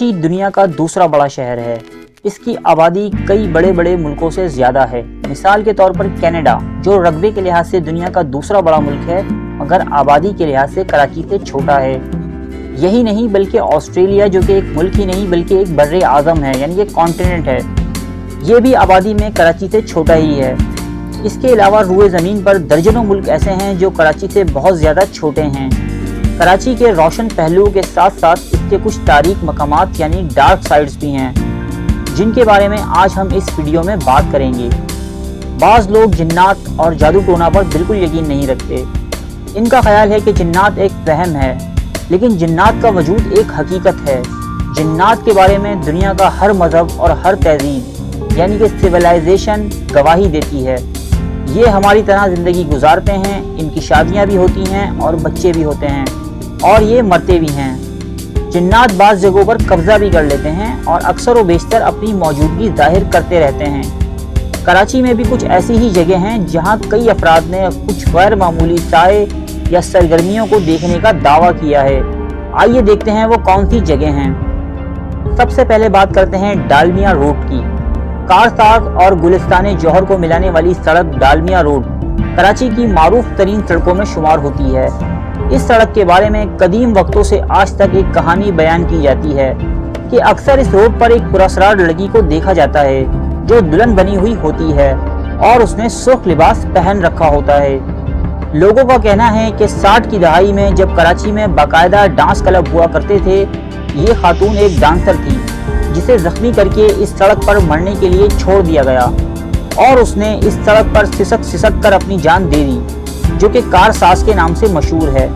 कराची दुनिया का दूसरा बड़ा शहर है। इसकी आबादी कई बड़े बड़े मुल्कों से ज़्यादा है। मिसाल के तौर पर कनाडा, जो रकबे के लिहाज से दुनिया का दूसरा बड़ा मुल्क है, मगर आबादी के लिहाज से कराची से छोटा है। यही नहीं बल्कि ऑस्ट्रेलिया, जो कि एक मुल्क ही नहीं बल्कि एक बर्रे आज़म है, यानी एक कॉन्टिनेंट है, ये भी आबादी में कराची से छोटा ही है। इसके अलावा रुए ज़मीन पर दर्जनों मुल्क ऐसे हैं जो कराची से बहुत ज़्यादा छोटे हैं। कराची के रोशन पहलुओं के साथ साथ इसके कुछ तारीख मकामात यानी डार्क साइड्स भी हैं, जिनके बारे में आज हम इस वीडियो में बात करेंगे। बाज़ लोग जिन्नात और जादू टोना पर बिल्कुल यकीन नहीं रखते। इनका ख्याल है कि जिन्नात एक वहम है, लेकिन जिन्नात का वजूद एक हकीकत है। जिन्नात के बारे में दुनिया का हर मज़हब और हर तहजीब यानी कि सिविलाइजेशन गवाही देती है। ये हमारी तरह ज़िंदगी गुजारते हैं, इनकी शादियाँ भी होती हैं और बच्चे भी होते हैं, और ये मरते भी हैं। जिन्नात बाज़ जगहों पर कब्ज़ा भी कर लेते हैं और अक्सर व बेशतर अपनी मौजूदगी ज़ाहिर करते रहते हैं। कराची में भी कुछ ऐसी ही जगह हैं जहां कई अफराद ने कुछ गैर मामूली साए या सरगर्मियों को देखने का दावा किया है। आइए देखते हैं वो कौन सी जगह हैं। सबसे पहले बात करते हैं डालमिया रोड की। कारसाज और गुलिस्तान जौहर को मिलाने वाली सड़क डालमिया रोड कराची की मारूफ तरीन सड़कों में शुमार होती है। इस सड़क के बारे में कदीम वक्तों से आज तक एक कहानी बयान की जाती है कि अक्सर इस रोड पर एक पुरस्कार लड़की को देखा जाता है जो दुल्हन बनी हुई होती है और उसने सुर्ख लिबास पहन रखा होता है। लोगों का कहना है कि 60 की दहाई में जब कराची में बाकायदा डांस क्लब हुआ करते थे, ये खातून एक डांसर थी जिसे जख्मी करके इस सड़क पर मरने के लिए छोड़ दिया गया और उसने इस सड़क पर सिसक कर अपनी जान दे दी, जो कि कारसाज के नाम से मशहूर है।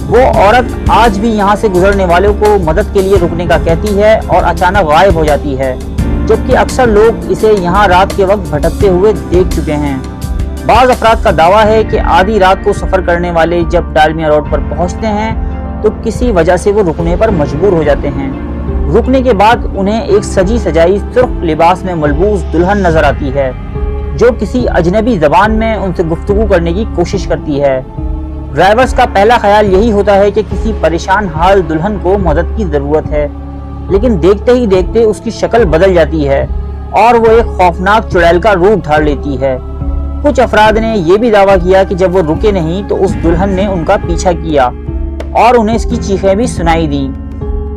वो औरत आज भी यहाँ से गुजरने वालों को मदद के लिए रुकने का कहती है और अचानक गायब हो जाती है, जबकि अक्सर लोग इसे यहाँ रात के वक्त भटकते हुए देख चुके हैं। बाज़ अफराद का दावा है कि आधी रात को सफ़र करने वाले जब डालमिया रोड पर पहुँचते हैं तो किसी वजह से वो रुकने पर मजबूर हो जाते हैं। रुकने के बाद उन्हें एक सजी सजाई सुर्ख लिबास में मलबूस दुल्हन नजर आती है, जो किसी अजनबी ज़बान में उनसे गुफ्तगू करने की कोशिश करती है। ड्राइवर्स का पहला ख्याल यही होता है कि किसी परेशान हाल दुल्हन को मदद की ज़रूरत है, लेकिन देखते ही देखते उसकी शक्ल बदल जाती है और वो एक खौफनाक चुड़ैल का रूप धार लेती है। कुछ अफराद ने यह भी दावा किया कि जब वो रुके नहीं तो उस दुल्हन ने उनका पीछा किया और उन्हें इसकी चीखें भी सुनाई दी।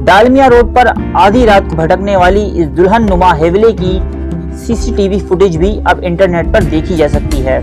डालमिया रोड पर आधी रात को भटकने वाली इस दुल्हन नुमा हेवले की सीसीटीवी फुटेज भी अब इंटरनेट पर देखी जा सकती है।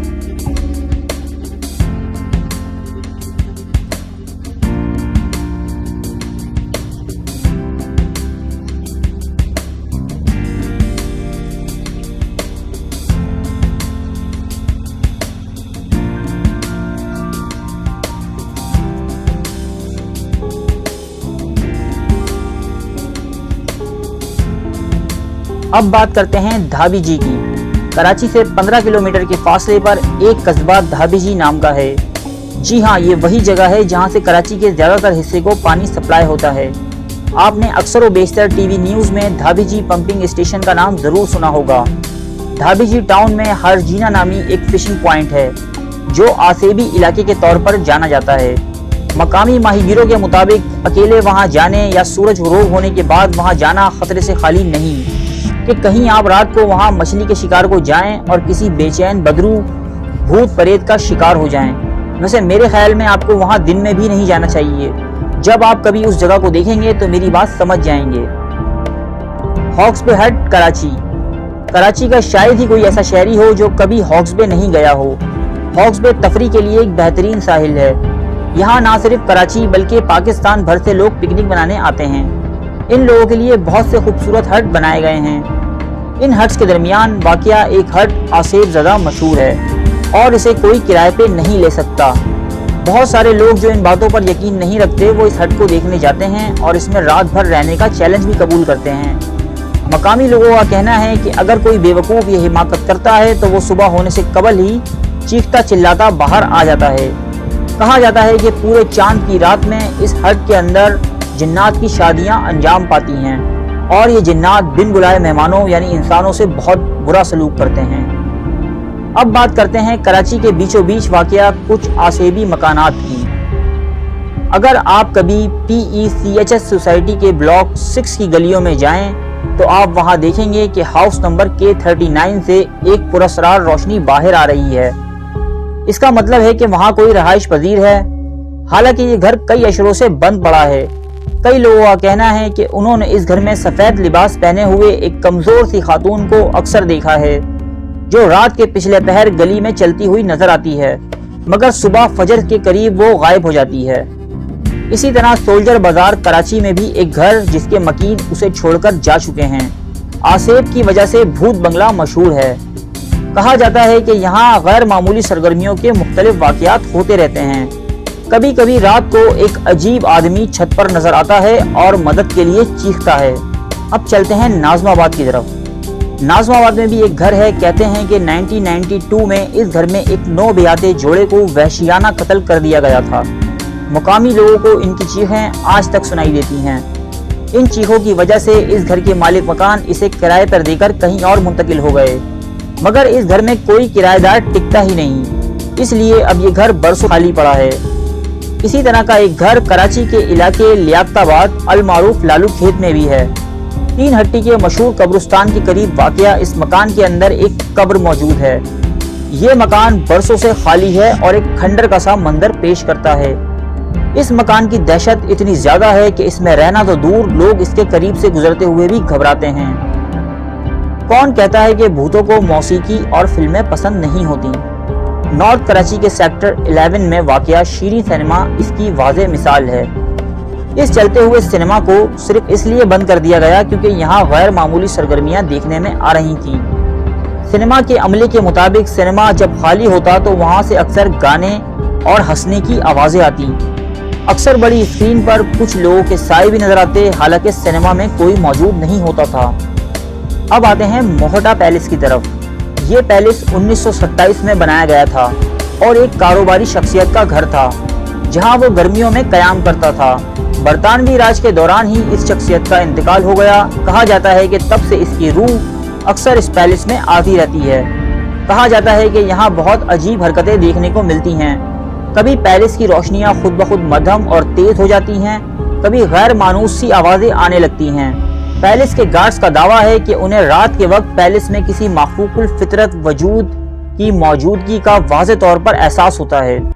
अब बात करते हैं धाबीजी की। कराची से 15 किलोमीटर के फासले पर एक कस्बा धाबीजी नाम का है। जी हाँ, ये वही जगह है जहाँ से कराची के ज़्यादातर हिस्से को पानी सप्लाई होता है। आपने अक्सर व बेशतर टीवी न्यूज़ में धाबीजी पंपिंग स्टेशन का नाम ज़रूर सुना होगा। धाबीजी टाउन में हरजीना नामी एक फिशिंग पॉइंट है जो आसेबी इलाके के तौर पर जाना जाता है। मकामी माहीगीरों के मुताबिक अकेले वहाँ जाने या सूरज ग़ुरूब होने के बाद वहाँ जाना खतरे से खाली नहीं कि कहीं आप रात को वहां मछली के शिकार को जाएं और किसी बेचैन बदरू भूत प्रेत का शिकार हो जाएं। वैसे मेरे ख्याल में आपको वहां दिन में भी नहीं जाना चाहिए। जब आप कभी उस जगह को देखेंगे तो मेरी बात समझ जाएंगे। हॉक्स बे हेड कराची। कराची का शायद ही कोई ऐसा शहरी हो जो कभी हॉक्स बे नहीं गया हो। हॉक्स बे तफरी के लिए एक बेहतरीन साहिल है। यहाँ ना सिर्फ कराची बल्कि पाकिस्तान भर से लोग पिकनिक मनाने आते हैं। इन लोगों के लिए बहुत से खूबसूरत हट बनाए गए हैं। इन हट्स के दरमियान वाक़या एक हट आसेब ज़्यादा मशहूर है और इसे कोई किराए पे नहीं ले सकता। बहुत सारे लोग जो इन बातों पर यकीन नहीं रखते वो इस हट को देखने जाते हैं और इसमें रात भर रहने का चैलेंज भी कबूल करते हैं। मकामी लोगों का कहना है कि अगर कोई बेवकूफ़ ये हिमाकत करता है तो वो सुबह होने से कबल ही चीखता चिल्लाता बाहर आ जाता है। कहा जाता है कि पूरे चांद की रात में इस हट के अंदर जिन्नात की शादियां अंजाम पाती हैं और ये जिन्नात बिन बुलाए मेहमानों यानी इंसानों से बहुत बुरा सलूक करते हैं। अब बात करते हैं कराची के बीचों बीच वाक़या कुछ आसेबी मकानात की। اگر آپ کبھی PECHS سوسائٹی کے بلاک 6 کی گلیوں میں جائیں تو آپ وہاں دیکھیں گے کہ ہاؤس نمبر K39 سے ایک پراسرار روشنی باہر آ رہی ہے۔ اس کا مطلب ہے کہ وہاں کوئی رہائش پذیر ہے۔ حالانکہ یہ گھر کئی اشروں سے بند پڑا ہے۔ کئی لوگوں کا کہنا ہے کہ انہوں نے اس گھر میں سفید لباس پہنے ہوئے ایک کمزور سی خاتون کو اکثر دیکھا ہے، جو رات کے پچھلے پہر گلی میں چلتی ہوئی نظر آتی ہے، مگر صبح فجر کے قریب وہ غائب ہو جاتی ہے۔ اسی طرح سولجر بازار کراچی میں بھی ایک گھر جس کے مکین اسے چھوڑ کر جا چکے ہیں، آسیب کی وجہ سے بھوت بنگلہ مشہور ہے۔ کہا جاتا ہے کہ یہاں غیر معمولی سرگرمیوں کے مختلف واقعات ہوتے رہتے ہیں۔ کبھی کبھی رات کو ایک عجیب آدمی چھت پر نظر آتا ہے اور مدد کے لیے چیختا ہے۔ اب چلتے ہیں ناظم آباد کی طرف۔ ناظم آباد میں بھی ایک گھر ہے۔ کہتے ہیں کہ 1992 میں اس گھر میں ایک 9 بیاتے جوڑے کو وحشیانہ قتل کر دیا گیا تھا۔ مقامی لوگوں کو ان کی چیخیں آج تک سنائی دیتی ہیں۔ ان چیخوں کی وجہ سے اس گھر کے مالک مکان اسے کرائے پر دے کر کہیں اور منتقل ہو گئے، مگر اس گھر میں کوئی کرایہ دار ٹکتا ہی نہیں، اس لیے اب یہ گھر برسوں خالی پڑا ہے۔ اسی طرح کا ایک گھر کراچی کے علاقے لیاقت آباد المعروف لالو کھیت میں بھی ہے۔ 3 ہٹی کے مشہور قبرستان کے قریب واقع اس مکان کے اندر ایک قبر موجود ہے۔ یہ مکان برسوں سے خالی ہے اور ایک کھنڈر کا سا منظر پیش کرتا ہے۔ اس مکان کی دہشت اتنی زیادہ ہے کہ اس میں رہنا تو دور، لوگ اس کے قریب سے گزرتے ہوئے بھی گھبراتے ہیں۔ کون کہتا ہے کہ بھوتوں کو موسیقی اور فلمیں پسند نہیں ہوتی؟ نارتھ کراچی کے سیکٹر 11 میں واقع شیریں سینما اس کی واضح مثال ہے۔ اس چلتے ہوئے سینما کو صرف اس لیے بند کر دیا گیا کیونکہ یہاں غیر معمولی سرگرمیاں دیکھنے میں آ رہی تھیں۔ سینما کے عملے کے مطابق سینما جب خالی ہوتا تو وہاں سے اکثر گانے اور ہنسنے کی آوازیں آتی۔ اکثر بڑی اسکرین پر کچھ لوگوں کے سائے بھی نظر آتے، حالانکہ سینما میں کوئی موجود نہیں ہوتا تھا۔ اب آتے ہیں موہٹا پیلس کی طرف۔ یہ پیلس 1927 میں بنایا گیا تھا اور ایک کاروباری شخصیت کا گھر تھا جہاں وہ گرمیوں میں قیام کرتا تھا۔ برطانوی راج کے دوران ہی اس شخصیت کا انتقال ہو گیا۔ کہا جاتا ہے کہ تب سے اس کی روح اکثر اس پیلس میں آتی رہتی ہے۔ کہا جاتا ہے کہ یہاں بہت عجیب حرکتیں دیکھنے کو ملتی ہیں۔ کبھی پیلس کی روشنیاں خود بخود مدھم اور تیز ہو جاتی ہیں، کبھی غیر مانوس سی آوازیں آنے لگتی ہیں۔ پیلس کے گارڈز کا دعویٰ ہے کہ انہیں رات کے وقت پیلس میں کسی مخوف الفطرت وجود کی موجودگی کا واضح طور پر احساس ہوتا ہے۔